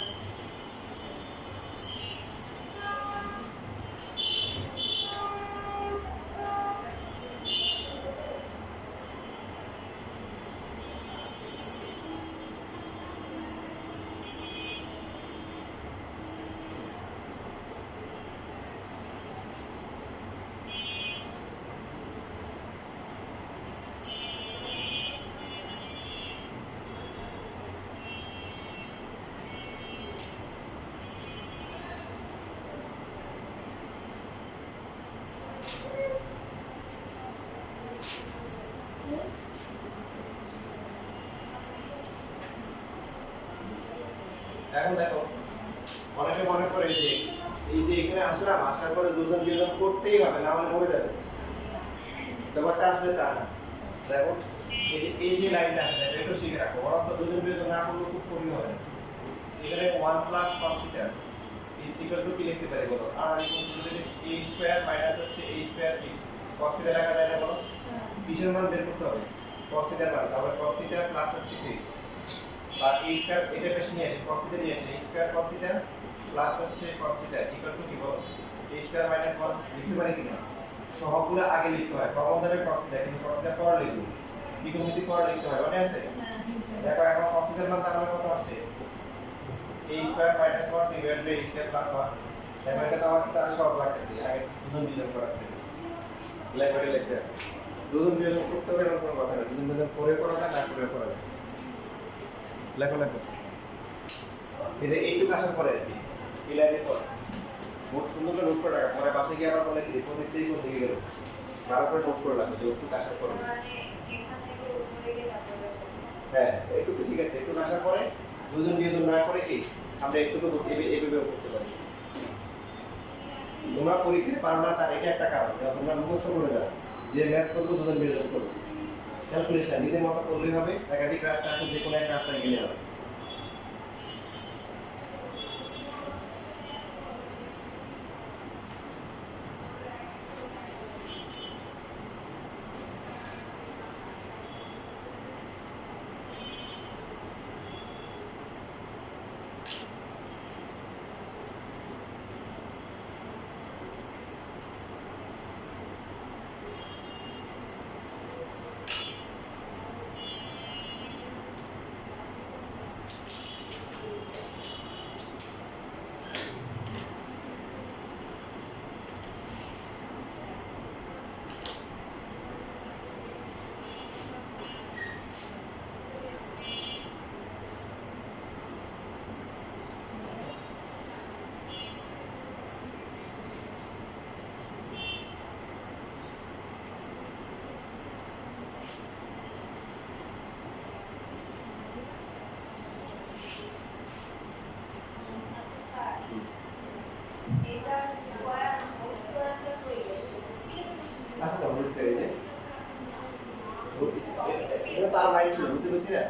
এখন দেখো অনেকে মনে করে যে এই যে এখানে আসলাম আসার পরে যোজন বিয়োজন করতেই হবে, না হলে মরে যাবে। ব্যাপারটা আসলে তা না। দেখো এই যে লাইনটা আছে এটা শিখে রাখো, বরং তো যোজন বিয়োজন না করলে খুব কমই হবে। এখানে 1 plus cos theta is equal to কি লিখতে পারি বলো? আর equal to a square minus হচ্ছে a স্কয়ার কি cos থিটা লেখা যায় না বলো? কিসের মান বের করতে হবে? cos থিটার মান। তাহলে cos থিটা প্লাস হচ্ছে কি আর a স্কয়ার এটা বেশি নিয়ে আসে, cos থিটা নিয়ে আসে, a square cos theta plus হচ্ছে cos থিটা ইকুয়াল টু কি বলো? a স্কয়ার মাইনাস 1 লিখতে পারি কিনা? সহগগুলো আগে লিখতে হয়, কমন যাবে cos থিটা, কিন্তু cos থিটা পরে লিখব, ত্রিকোণমিতি পরে লিখতে হয়, মনে আছে? দেখো এখন cos থিটার মান তাহলে কত আসছে? a square minus 1 divided by a square plus 1। দেখো এটা তো আমার কাছে আরো সহজ লাগতেছে আগে দুজন বিয়োজন করার থেকে। লেখা লিখতে দুজন বিয়োজন করতে হবে এমন কোনো কথা না, দুজন বিয়োজন করে করা যায় না করে করা যায়। লেখো লেখো এই যে এইটুকু আসার পরে আর কি এই লাইনের পর মোট সুন্দর করে নোট করে রাখা, পরে বাসে গিয়ে আবার বলে কি প্রত্যেকটাই কোন দিকে গেল ভালো করে নোট করে রাখো যে এইটুকু আসার পরে। মানে এখান থেকে উপরে গিয়ে তারপরে হ্যাঁ এইটুকু ঠিক আছে, একটু আসার পরে দুজন বিয়োজন না করে কি আমরা একটুকু এইভাবেও করতে পারি। তোমরা পরীক্ষায় পারো না তার এটা একটা কারণ, তোমরা মুখস্থ করে যাও যে ম্যাথ করবো দুজন বিয়োজন করবো, ক্যালকুলেশন নিজের মতো করলেই হবে, একাধিক রাস্তা আছে যে কোনো একটা রাস্তায় গেলে হবে। আচ্ছা স্যার এটার স্কয়ার হোল স্কয়ারটা কই গেছে? আচ্ছা তো বুঝতে পেরেছি এটা তার লাইন ছিল, বুঝতে পেরেছি না?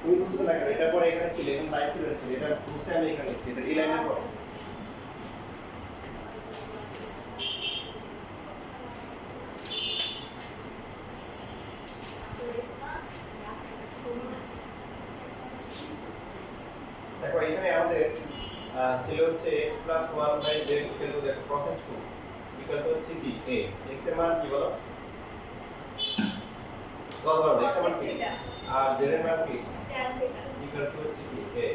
তুমি বুঝতে না এটা পরে এখানে ছিল, এখন লাইন ছিল এটা বুঝতে আমি এখানে লিখছি, এটা এই লাইনের পরে দেখো এখানে আমাদের ছিল হচ্ছে x plus 1 by z equal to দেখো প্রসেস 2 ইকুয়াল টু হচ্ছে কি a x এর মান কি বলো? কত বলো x এর মান কি আর z এর মান কি ইকুয়াল টু হচ্ছে কি a।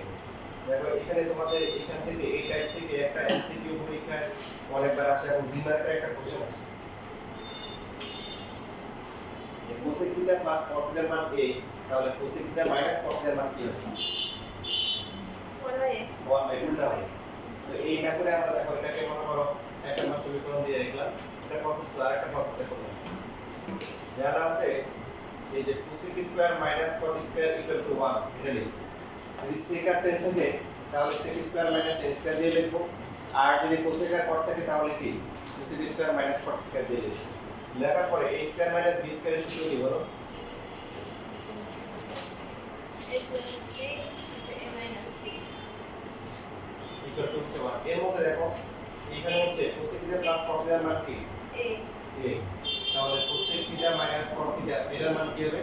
দেখো এখানে তোমাদের এখান থেকে এই টাইপ থেকে একটা এমসিকিউ পরীক্ষায় অনেকবার আসে এবং দুই মার্কের একটা কোশ্চেন আসে যে কোসেক থিটা প্লাস কস থিটার মান a, তাহলে কোসেক থিটা মাইনাস কস থিটার মান কি হবে? 1 বাই উল্টা হবে। তো এই মেথডে আমরা দেখো এটাকে মনে করো একটা আমরা সমীকরণ দিয়ে রাখলাম, এটা প্রসেস আর একটা প্রসেসে করলাম, জানা আছে এই যে cosec square minus cot square equal to 1 এটা লিখি। যদি sec আর tan থাকে তাহলে sec square minus tan square দিয়ে লিখবো, আর যদি cosec আর cot থাকে তাহলে কি cosec square minus cot square দিয়ে লিখবো। লেখার পরে a square minus b square এর সূত্র কি বলো? ইকুয়াল টু হচ্ছে 1। এর মধ্যে দেখো এখানে হচ্ছে cosec থিটা প্লাস cot থিটার মান কি a, তাহলে cosec theta minus cot theta এর মান কি হবে?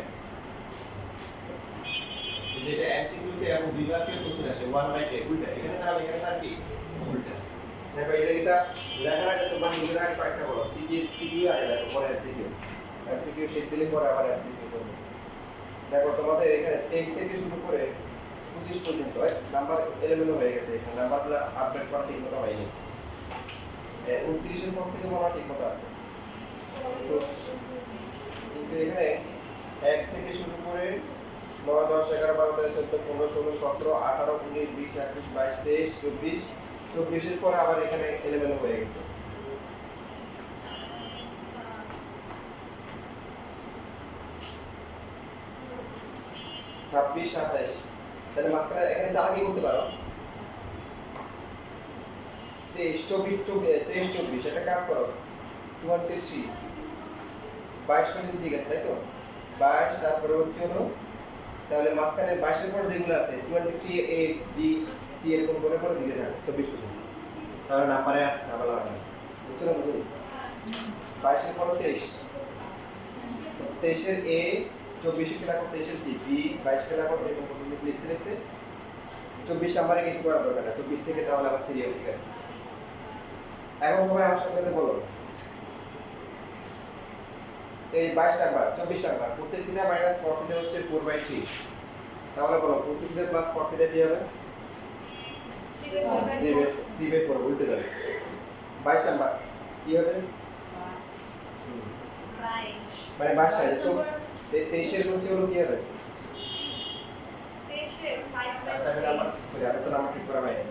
যেটা এমসিকিউতে এবং দুইবার কে কোশ্চেন আসে 1/10 উল্টা এখানে তাহলে এখানে তার কি উল্টা দেখো এটা লেখার আগে তোমরা নিজেরা আগে কয়েকটা বলো সিকিউ আছে দেখো পরে এমসিকিউ শেষ দিলে পরে আবার এমসিকিউ করবে দেখো তোমাদের এখানে 23 থেকে শুরু করে 25 পর্যন্ত নাম্বার এলোমেলো হয়ে গেছে এখানে নাম্বারগুলো আপডেট করা ঠিক মতো হয়নি 29 এর পর থেকে মনে হয় ঠিক মতো আছে কিন্তু এখানে 1 থেকে শুরু করে 9 10 11 12 13 14 15 16 17 18 19 20 21 22 23 24 এর পর আবার এখানে এলোমেলো হয়ে গেছে ছাব্বিশ 27 তাহলে মাঝখানে এখানে চালাকি করতে পারো 23 24 একটা কাজ করো 23 22 পর্যন্ত ঠিক আছে তাই তো 22 তারপরে হচ্ছে হলো তাহলে মাঝখানে 22 এর পর যেগুলো আছে 23 এ বি সি এরকম করে করে দিতে থাকো 24 পর্যন্ত তাহলে নাম্বারে আর ঝামেলা হবে না বুঝছো না বুঝুন 22 এর পর 23 23 এর এ 24 কে লাগো 23 এর বি 22 কে লাগো এরকম পর্যন্ত লিখতে লিখতে 24 নাম্বারে কিছু করার দরকার না 24 থেকে তাহলে আবার সিরিয়াল ঠিক আছে এখন সবাই আমার সাথে বলো এই 22 number 24 number cosec theta minus cot theta হচ্ছে 4/3 তাহলে বলো cosec theta plus cot theta কি হবে 3/4 উল্টে যাবে 22 নাম্বার কি হবে মানে 22 আছে তো 23 এর হচ্ছে হলো কি হবে 23 এর 5/3 আচ্ছা আমি নাম্বার করে আমি তো নাম্বার ঠিক করা হয়নি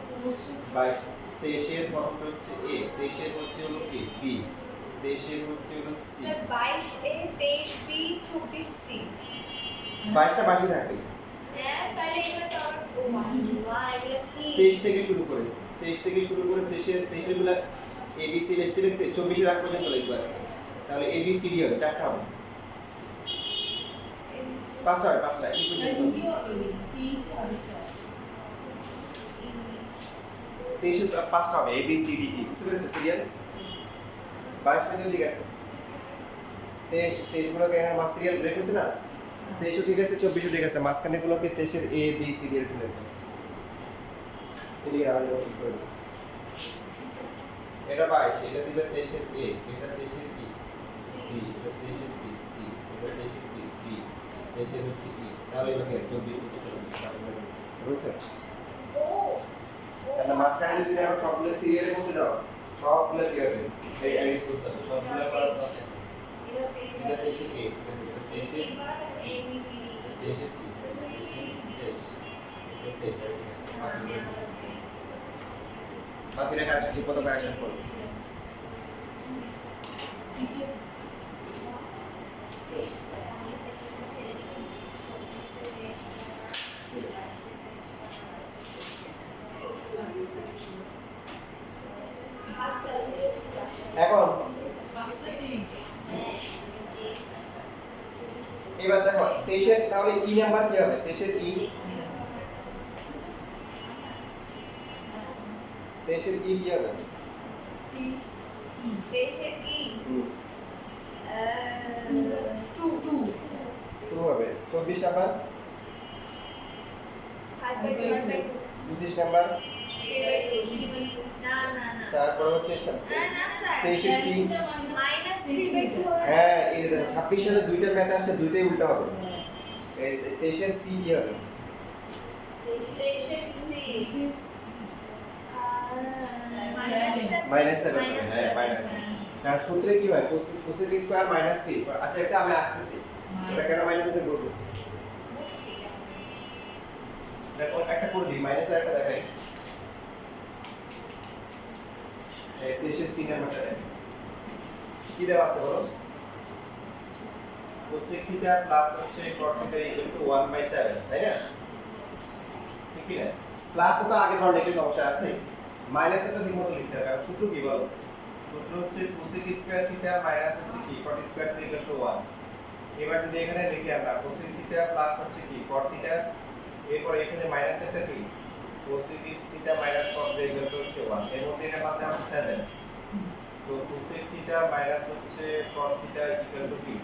22 23 এর প্রথমটা হচ্ছে এ 23 এর হচ্ছে হলো কি বি 23 এর হচ্ছে হলো সি স্যার 22 এ 23 বি 24 সি 22টা বাকি থাকে হ্যাঁ তাহলে এটা তো আর ও মা এগুলো কি 23 থেকে শুরু করে 23 এর গুলা এ বি সি লিখতে লিখতে 24 এর আগ পর্যন্ত লিখবা তাহলে এ বি সি ডি হবে চারটা হবে পাঁচটা কি পর্যন্ত 23 এর পাঁচটা হবে A B C D E বুঝতে পেরেছো সিরিয়াল 22 পর্যন্ত ঠিক আছে 23 গুলোকে এখানে মাস সিরিয়াল ব্রেক হচ্ছে না 23 ঠিক আছে 24 ঠিক আছে মাঝখানে গুলোকে 23 এর এ বি সি ডি এর লিখবে এদিকে আবার ঠিক করে দাও এটা 22 এটা দিবে 23 এর এ এটা 23 এর বি বি এটা 23 এর বি সি এটা 23 এর বি বি 23 এর হচ্ছে ই তাহলে এটাকে 24 বুঝছো ও তাহলে মাঝখানে যদি আমরা সবগুলো সিরিয়ালের মধ্যে দাও সবগুলো কি হবে এই আমি বুঝতে সবগুলো করার পর এটা এটা 23 এর এ ঠিক আছে এটা 23 এর এবার এ বি বি 23 এর বি সি এটা 23 ঠিক আছে বাকিরা কারেকশন ঠিক মতো কারেকশন করো এখন এবার দেখো 23 এর তাহলে ই নাম্বার কি হবে 23 এর ই 23 এর ই কি হবে 23 এর কি 2 হবে 24 নাম্বার 5/2 25 নাম্বার 3/2 না না না তারপর হচ্ছে না না স্যার 23 এর সি -3/2 হবে হ্যাঁ এই যে 26 সালে দুইটা ম্যাথ আসছে দুইটাই উল্টো হবে এই 23 এর সি কি হবে 23 এর সি -7 হবে হ্যাঁ মাইনাস কারণ সূত্রে কি হয় cosec স্কয়ার মাইনাস কি আচ্ছা এটা আমি আসতেছি এটা কেন মাইনাস আছে বলতেছি বুঝছি দেখো একটা করে দিই মাইনাস একটা দেখাই এই 23 এর সি নাম্বারটা কি দেওয়া আছে বলো cosec থিটা প্লাস হচ্ছে cot থিটা ইকুয়াল টু 1/7 তাই না ঠিক কি না প্লাস তো আগে বড় একটু সমস্যা আছে মাইনাস এটা ঠিকমতো লিখতে হবে কারণ সূত্র কি বলো সূত্র হচ্ছে cosec স্কয়ার থিটা মাইনাস হচ্ছে কি cot square theta equal to 1 এবার যদি এখানে লিখি আমরা cosec থিটা প্লাস হচ্ছে কি cot থিটা এরপর এখানে মাইনাস একটা কি cosec theta minus cot theta equal to হচ্ছে 1 এর মধ্যে এটা বাদ আছে 7 সো cosec থিটা মাইনাস হচ্ছে cot থিটা ইকুয়াল টু কি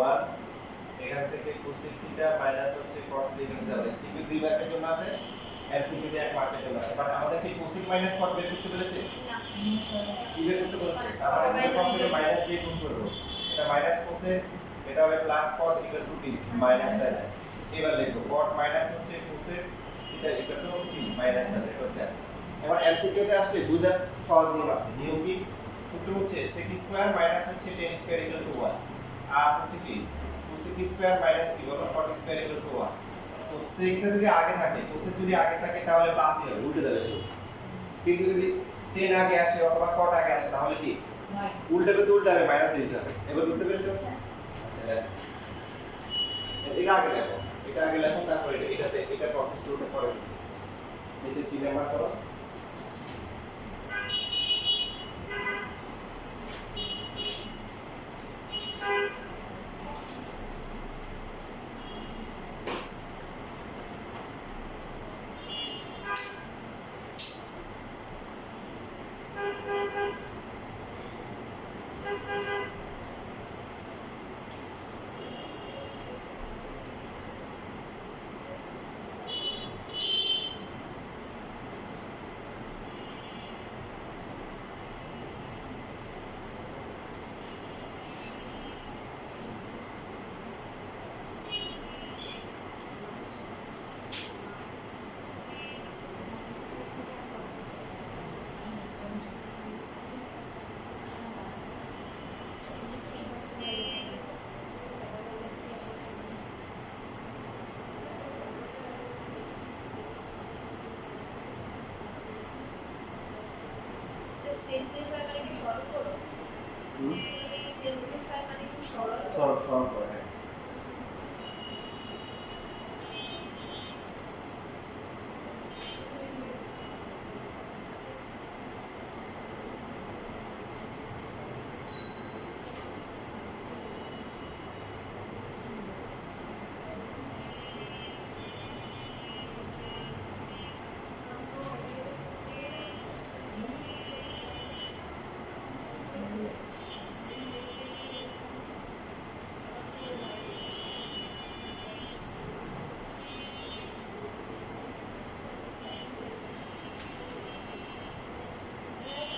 1 এখান থেকে cosec থিটা মাইনাস হচ্ছে cot থিটা এখানে যাবে সিকিউ দুই মার্কের জন্য আসে এমসিকিউ তে এক মার্কের জন্য আসে বাট আমাদের কি cosec মাইনাস cot বের করতে বলেছে না কি বের করতে বলেছে তাহলে আমরা cosec এর মাইনাস দিয়ে গুণ করব এটা মাইনাস cosec এটা হবে প্লাস cot ইকুয়াল টু কি মাইনাস sin এবার লিখব cot মাইনাস হচ্ছে cosec থিটা ইকুয়াল টু কি মাইনাস sin এটা হচ্ছে এবার এমসিকিউ তে আসলে বুঝার সহজ নিয়ম আছে নিয়ম কি সূত্র হচ্ছে sec স্কয়ার মাইনাস হচ্ছে tan স্কয়ার ইকুয়াল টু 1 আর হচ্ছে কি cosec স্কয়ার মাইনাস কি বলো cot square equal to 1 so sec টা যদি আগে থাকে cosec যদি আগে থাকে তাহলে প্লাস হবে উল্টে যাবে শুধু কিন্তু যদি tan আগে আসে অথবা cot আগে আসে তাহলে কি উল্টাবে তো উল্টাবে মাইনাস দিতে হবে এবার বুঝতে পেরেছো আচ্ছা এটা আগে দেখো এটা আগে লেখো তারপর এটাতে এটা প্রসেস টুটা পরে নিচে সি নাম্বার করো সিম্পলিফাই মানে কি সরল করো সিম্পলিফাই মানে কি সরল সরল সরল করে হ্যাঁ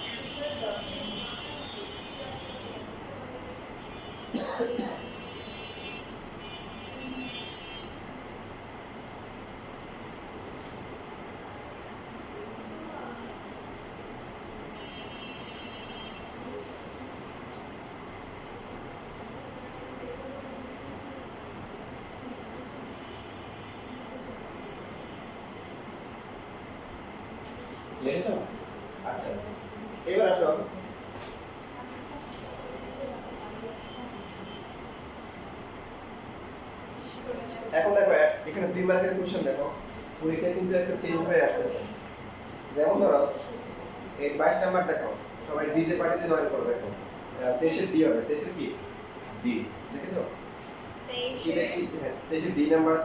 অ্যানসার দাও লিখেছো আচ্ছা এবার আসো এখন দেখো এখানে দুই মার্কের কোশ্চেন দেখো পরীক্ষা কিন্তু একটা চেঞ্জ হয়ে আসতেছে যেমন ধরো এই 22 নাম্বার দেখো সবাই ডিজে পার্টিতে জয়েন করো দেখো 23 এর ডি হবে 23 এর কি ডি দেখেছো কি দেখি হ্যাঁ 23 এর ডি নাম্বার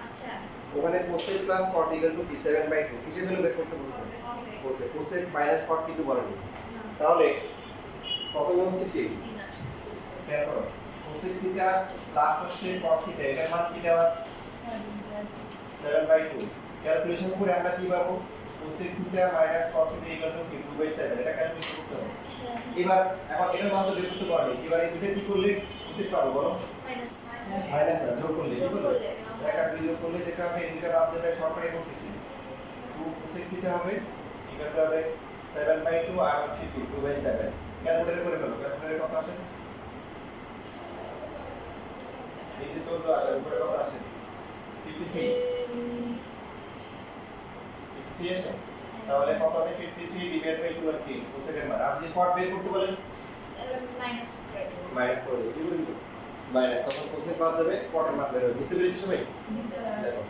আচ্ছা ওখানে cosec plus cot equal to কি 7/2 কিসের ভ্যালু বের করতে বলছে cosec মাইনাস cot কিন্তু বলেনি তাহলে প্রথমে হচ্ছে কি খেয়াল করো cosec থিটা প্লাস হচ্ছে cot থিটা এটার মান কি দেওয়া 7/2 ক্যালকুলেশন করে আমরা কি পাবো cosec theta minus cot theta equal two 2/7 এটা ক্যালকুলেশন করতে হবে এবার এখন এটার মান তো বের করতে পারবে এবার এই দুটো কি করলে cosec পাবো বলো মাইনাস মাইনাস না যোগ করলে কি করলে দেখা দুই যোগ করলে যেটা হবে এই দুটো বাদ যাবে শর্টকাটে করতেছি 2 cosec থিটা হবে ইকুয়াল টু হবে 7/2 আর হচ্ছে 2/7 ক্যালকুলেটর করে ফেলো ক্যালকুলেটর কত আসে এই যে 14 আসে উপরে কত আসে 53 53 আসে তাহলে কত হবে 53 ডিভাইড বাই 2 আর কি cosec এর মান আর যদি cot বের করতে বলেন মাইনাস মাইনাস করে দিই কি করে দিব মাইনাস তখন cosec বাদ যাবে cot এর মান বের হবে বুঝতে পেরেছো ভাই দেখো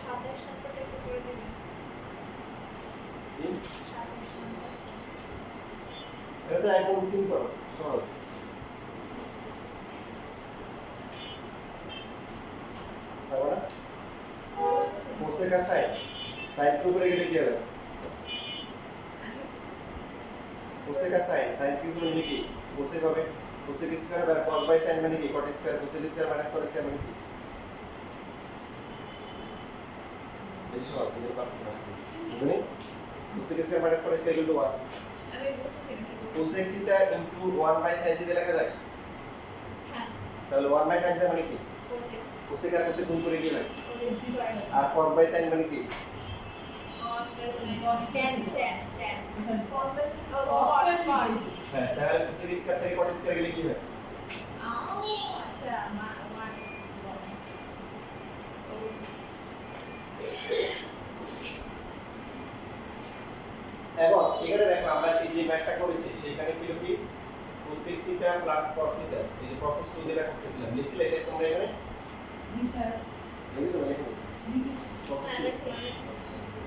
27 নম্বরটা একটু করে দিবেন। কি? 27 নম্বর। এটা তো একদম সিম্পল সহজ তারপরে কোসেক আর সাইন সাইন কি উপরে গেলে কি হবে কোসেক আর সাইন সাইন কি উপরে গেলে কি কোসেক হবে কোসেক স্কয়ার আর cos বাই সাইন মানে কি cot square cosec square minus cot square মানে কি বেশি সহজ কিন্তু পারছি না বুঝুনি cosec square minus cot square equal to 1 আমি বুঝতেছি না কি বলছেন। Cosec theta into 1 by sine theta লেখা যায় হ্যাঁ, তাহলে 1 বাই সাইন থিটা মানে কি কোসেক। কোসেক আর কোসেক গুণ করে কি হয় কোসেক স্কয়ার। আর cos বাই সাইন মানে কি cos by sin। tan cos by sin। হ্যাঁ তাহলে কোসেক স্কয়ার থেকে cot স্কয়ার গেলে কি হয় আচ্ছা, মানে এখন এখানে দেখো আমরা এই যে ম্যাথটা করেছি সেখানে ছিল কি cosec theta plus cot theta এই যে প্রসেস টু যেটা করতেছিলাম লিখছিলে এটা তোমরা এখানে লিখছো না লিখো প্রসেস হ্যাঁ, টু লেখছিলাম।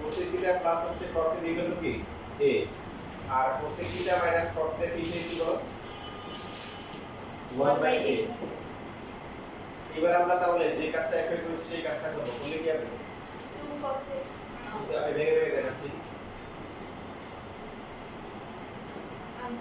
cosec থিটা প্লাস হচ্ছে cot থিটা ইকুয়াল টু কি a আর cosec theta minus cot theta কি ছিল 1 বাই a এবার আমরা তাহলে যে কাজটা একবার করেছি সেই কাজটা করব বলে কি হবে 2 cosec। আমি ভেঙে ভেঙে দেখাচ্ছি আমি